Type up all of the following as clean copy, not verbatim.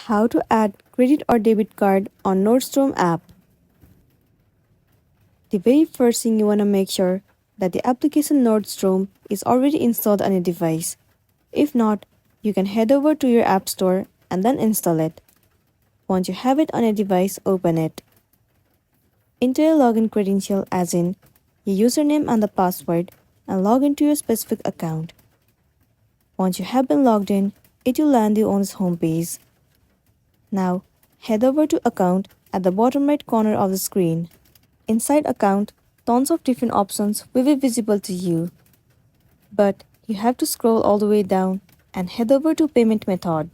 How to add credit or debit card on Nordstrom app. The very first thing you want to make sure that the application Nordstrom is already installed on your device. If not, you can head over to your app store and then install it. Once you have it on your device, open it. Enter your login credential as in your username and the password and log into your specific account. Once you have been logged in, it will land you on this homepage. Now, head over to Account at the bottom right corner of the screen. Inside Account, tons of different options will be visible to you. But you have to scroll all the way down and head over to Payment Method.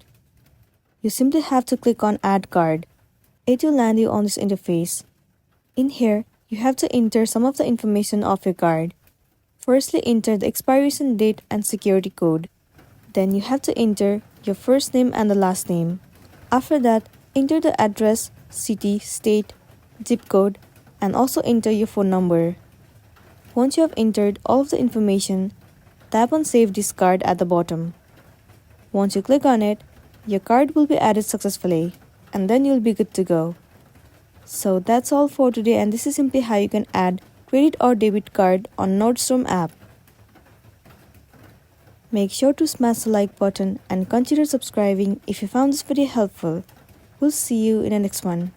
You simply have to click on Add Card. It will land you on this interface. In here, you have to enter some of the information of your card. Firstly, enter the expiration date and security code. Then you have to enter your first name and the last name. After that, enter the address, city, state, zip code, and also enter your phone number. Once you have entered all of the information, tap on Save this card at the bottom. Once you click on it, your card will be added successfully, and then you'll be good to go. So that's all for today, and this is simply how you can add credit or debit card on Nordstrom app. Make sure to smash the like button and consider subscribing if you found this video helpful. We'll see you in the next one.